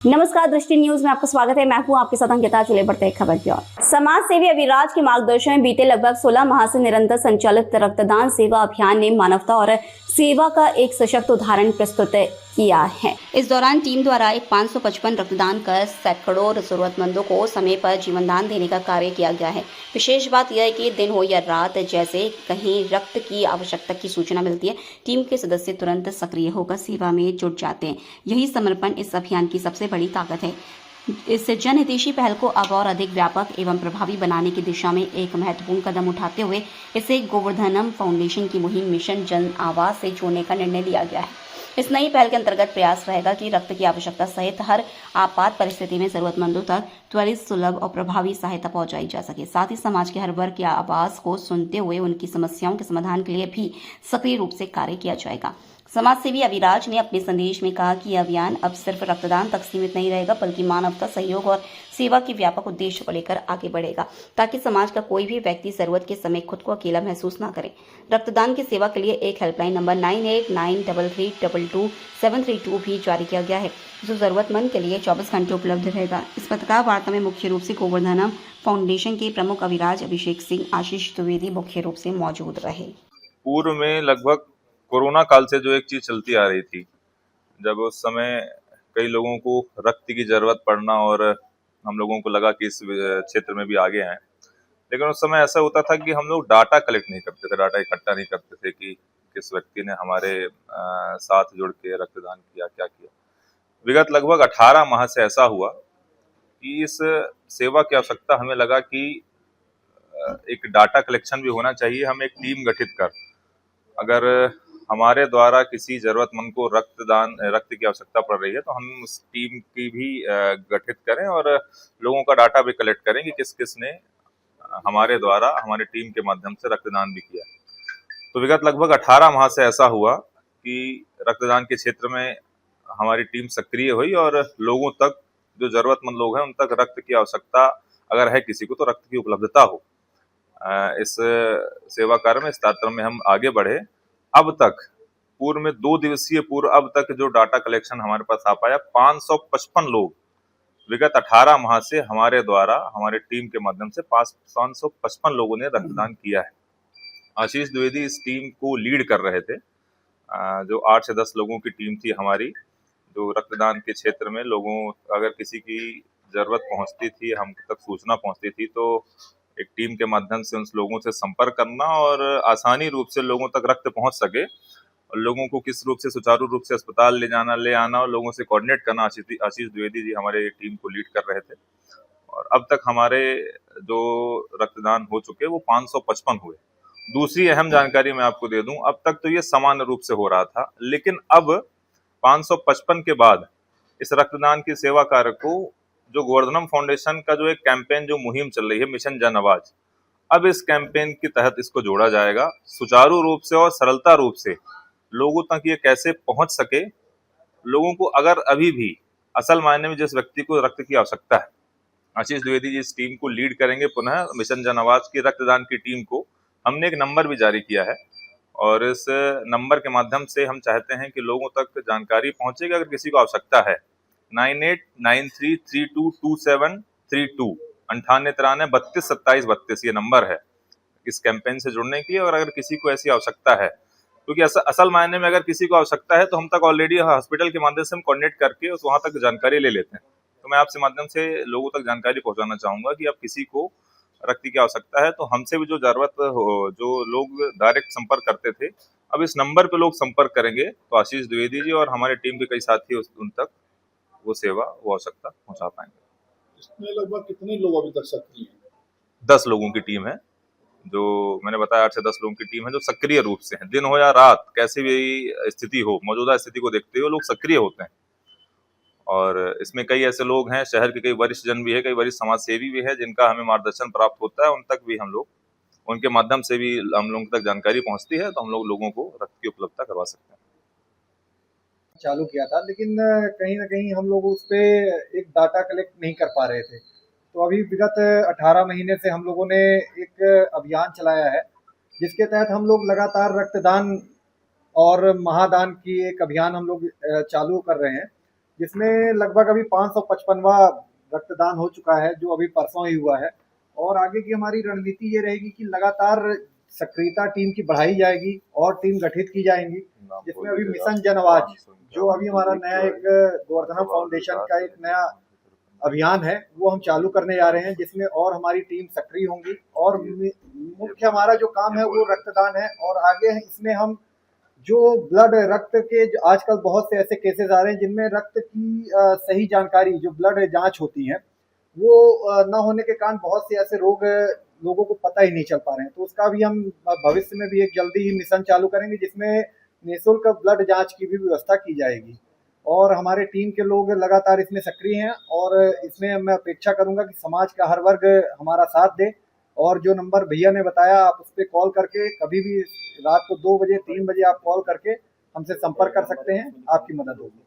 नमस्कार, दृष्टि न्यूज में आपका स्वागत है। मैं हूं आपके साथ अंकिता। चले बढ़ते हैं खबर की ओर। समाज सेवी अविराज के मार्गदर्शन में बीते लगभग 16 माह से निरंतर संचालित रक्तदान सेवा अभियान ने मानवता और सेवा का एक सशक्त उदाहरण प्रस्तुत किया है। इस दौरान टीम द्वारा एक 555 रक्तदान कर सैकड़ों जरूरतमंदों को समय पर जीवनदान देने का कार्य किया गया है। विशेष बात यह है कि दिन हो या रात, जैसे कहीं रक्त की आवश्यकता की सूचना मिलती है, टीम के सदस्य तुरंत सक्रिय होकर सेवा में जुट जाते हैं। यही समर्पण इस अभियान की सबसे बड़ी ताकत है। इस जनहितैषी पहल को अब और अधिक व्यापक एवं प्रभावी बनाने की दिशा में एक महत्वपूर्ण कदम उठाते हुए इसे गोवर्धनम फाउंडेशन की मुहिम मिशन जन आवाज से जोड़ने का निर्णय लिया गया है। इस नई पहल के अंतर्गत प्रयास रहेगा कि रक्त की आवश्यकता सहित हर आपात परिस्थिति में जरूरतमंदों तक त्वरित, सुलभ और प्रभावी सहायता पहुंचाई जा सके। साथ ही समाज के हर वर्ग की आवाज को सुनते हुए उनकी समस्याओं के समाधान के लिए भी सक्रिय रूप से कार्य किया जाएगा। समाज सेवी अविराज ने अपने संदेश में कहा कि यह अभियान अब सिर्फ रक्तदान तक सीमित नहीं रहेगा, बल्कि मानवता, सहयोग और सेवा के व्यापक उद्देश्य को लेकर आगे बढ़ेगा, ताकि समाज का कोई भी व्यक्ति जरूरत के समय खुद को अकेला महसूस न करे। रक्तदान की सेवा के लिए एक हेल्पलाइन नंबर 9893322732 भी जारी किया गया है, जो जरूरतमंद के लिए 24 घंटे उपलब्ध रहेगा। इस पत्रकार वार्ता में मुख्य रूप से गोवर्धनम फाउंडेशन के प्रमुख अविराज, अभिषेक सिंह, आशीष द्विवेदी मुख्य रूप से मौजूद रहे। पूर्व में लगभग कोरोना काल से जो एक चीज चलती आ रही थी, जब उस समय कई लोगों को रक्त की जरूरत पड़ना और हम लोगों को लगा कि इस क्षेत्र में भी आगे हैं, लेकिन उस समय ऐसा होता था कि हम लोग डाटा कलेक्ट नहीं करते थे, डाटा इकट्ठा नहीं करते थे कि किस व्यक्ति ने हमारे साथ जुड़ के रक्तदान किया, क्या किया। विगत लगभग 18 माह से ऐसा हुआ कि इस सेवा की आवश्यकता हमें लगा कि एक डाटा कलेक्शन भी होना चाहिए। हम एक टीम गठित कर, अगर हमारे द्वारा किसी जरूरतमंद को रक्त की आवश्यकता पड़ रही है तो हम उस टीम की भी गठित करें और लोगों का डाटा भी कलेक्ट करें कि किस किस ने हमारे द्वारा, हमारे टीम के माध्यम से रक्तदान भी किया। तो विगत लगभग 18 माह से ऐसा हुआ कि रक्तदान के क्षेत्र में हमारी टीम सक्रिय हुई और लोगों तक, जो जरूरतमंद लोग हैं, उन तक रक्त की आवश्यकता अगर है किसी को, तो रक्त की उपलब्धता हो। इस सेवा कार्य में, इस तात्पर्य में हम आगे बढ़े। अब तक पूर्व में 2 दिवसीय पूर्व अब तक जो डाटा कलेक्शन हमारे पास आ पाया, 555 लोग विगत 18 माह से हमारे द्वारा, हमारे टीम के माध्यम से 555 लोगों ने रक्तदान किया है। आशीष द्विवेदी इस टीम को लीड कर रहे थे। जो 8 से 10 लोगों की टीम थी हमारी, जो रक्तदान के क्षेत्र में लोगों, अगर किसी की जरूरत पहुंचती थी, हम तक सूचना पहुंचती थी, तो एक टीम के माध्यम से उन लोगों से संपर्क करना और आसानी रूप से लोगों तक रक्त पहुंच सके, और लोगों को किस रूप से सुचारू रूप से अस्पताल ले आना और लोगों से कोऑर्डिनेट करना, आशीष द्विवेदी जी हमारे टीम को लीड कर रहे थे। और अब तक हमारे जो रक्तदान हो चुके वो 555 हुए। दूसरी अहम जानकारी मैं आपको दे दूं, अब तक तो ये सामान्य रूप से हो रहा था, लेकिन अब 555 के बाद इस रक्तदान की सेवा कार्य को, जो गोवर्धनम फाउंडेशन का जो एक कैंपेन, जो मुहिम चल रही है मिशन जन आवाज, अब इस कैंपेन के तहत इसको जोड़ा जाएगा। सुचारू रूप से और सरलता रूप से लोगों तक ये कैसे पहुंच सके, लोगों को अगर अभी भी असल मायने में जिस व्यक्ति को रक्त की आवश्यकता है, आशीष द्विवेदी जी इस टीम को लीड करेंगे। पुनः मिशन जन आवाज की रक्तदान की टीम को हमने एक नंबर भी जारी किया है, और इस नंबर के माध्यम से हम चाहते हैं कि लोगों तक जानकारी पहुंचेगी। अगर किसी को आवश्यकता है, 9893322732, 9893322732 ये नंबर है इस कैंपेन से जुड़ने की। और अगर किसी को ऐसी आवश्यकता है, क्योंकि असल मायने में अगर किसी को आवश्यकता है तो हम तक ऑलरेडी हॉस्पिटल के माध्यम से हम कोऑर्डिनेट करके उस वहां तक जानकारी ले लेते हैं। तो मैं आपसे माध्यम से लोगों तक जानकारी पहुंचाना चाहूंगा कि अब किसी को रक्त की आवश्यकता है तो हमसे भी जो जरूरत हो, जो लोग डायरेक्ट संपर्क करते थे, अब इस नंबर पे लोग संपर्क करेंगे तो आशीष द्विवेदी जी और हमारे टीम के कई साथी उन तक वो सेवा, वो आवश्यकता पहुंचा पाएंगे। इसमें लगभग कितने लोग अभी तक सक्रिय हैं? 10 लोगों की टीम है, जो मैंने बताया, 8 से 10 लोगों की टीम है जो सक्रिय रूप से हैं। दिन हो या रात, कैसी भी स्थिति हो, मौजूदा स्थिति को देखते हुए लोग सक्रिय होते हैं। और इसमें कई ऐसे लोग हैं, शहर के कई वरिष्ठ जन भी है, कई वरिष्ठ समाज सेवी भी है, जिनका हमें मार्गदर्शन प्राप्त होता है। उन तक भी हम लोग, उनके माध्यम से भी हम लोगों तक जानकारी पहुंचती है, तो हम लोगों को रक्त की उपलब्धता करवा सकते हैं। चालू किया था, लेकिन कहीं ना कहीं हम लोग उस पे एक डाटा कलेक्ट नहीं कर पा रहे थे। तो अभी विगत 18 महीने से हम लोगों ने एक अभियान चलाया है, जिसके तहत हम लोग लगातार रक्तदान और महादान की एक अभियान हम लोग चालू कर रहे हैं, जिसमें लगभग अभी 555वां रक्तदान हो चुका है, जो अभी परसों ही हुआ है। और आगे की हमारी रणनीति ये रहेगी कि लगातार सक्रियता टीम की बढ़ाई जाएगी और टीम गठित की जाएंगी, जिसमें अभी मिशन जन आवाज, जो अभी हमारा नया एक गोवर्धनम फाउंडेशन का एक नया अभियान है, वो हम चालू करने जा रहे हैं, जिसमें और हमारी टीम सक्रिय होंगी। और मुख्य हमारा जो काम है वो रक्तदान है। और आगे इसमें हम जो ब्लड रक्त के आजकल बहुत से ऐसे केसेस आ रहे हैं जिनमें रक्त की सही जानकारी, जो ब्लड जांच होती है, वो न होने के कारण बहुत से ऐसे रोग लोगों को पता ही नहीं चल पा रहे हैं। तो उसका भी हम भविष्य में भी एक जल्दी ही मिशन चालू करेंगे, जिसमें निःशुल्क ब्लड जांच की भी व्यवस्था की जाएगी। और हमारे टीम के लोग लगातार इसमें सक्रिय हैं और इसमें मैं अपेक्षा करूंगा कि समाज का हर वर्ग हमारा साथ दे। और जो नंबर भैया ने बताया, आप उस पर कॉल करके कभी भी रात को 2 बजे 3 बजे आप कॉल करके हमसे संपर्क कर सकते हैं, आपकी मदद होगी।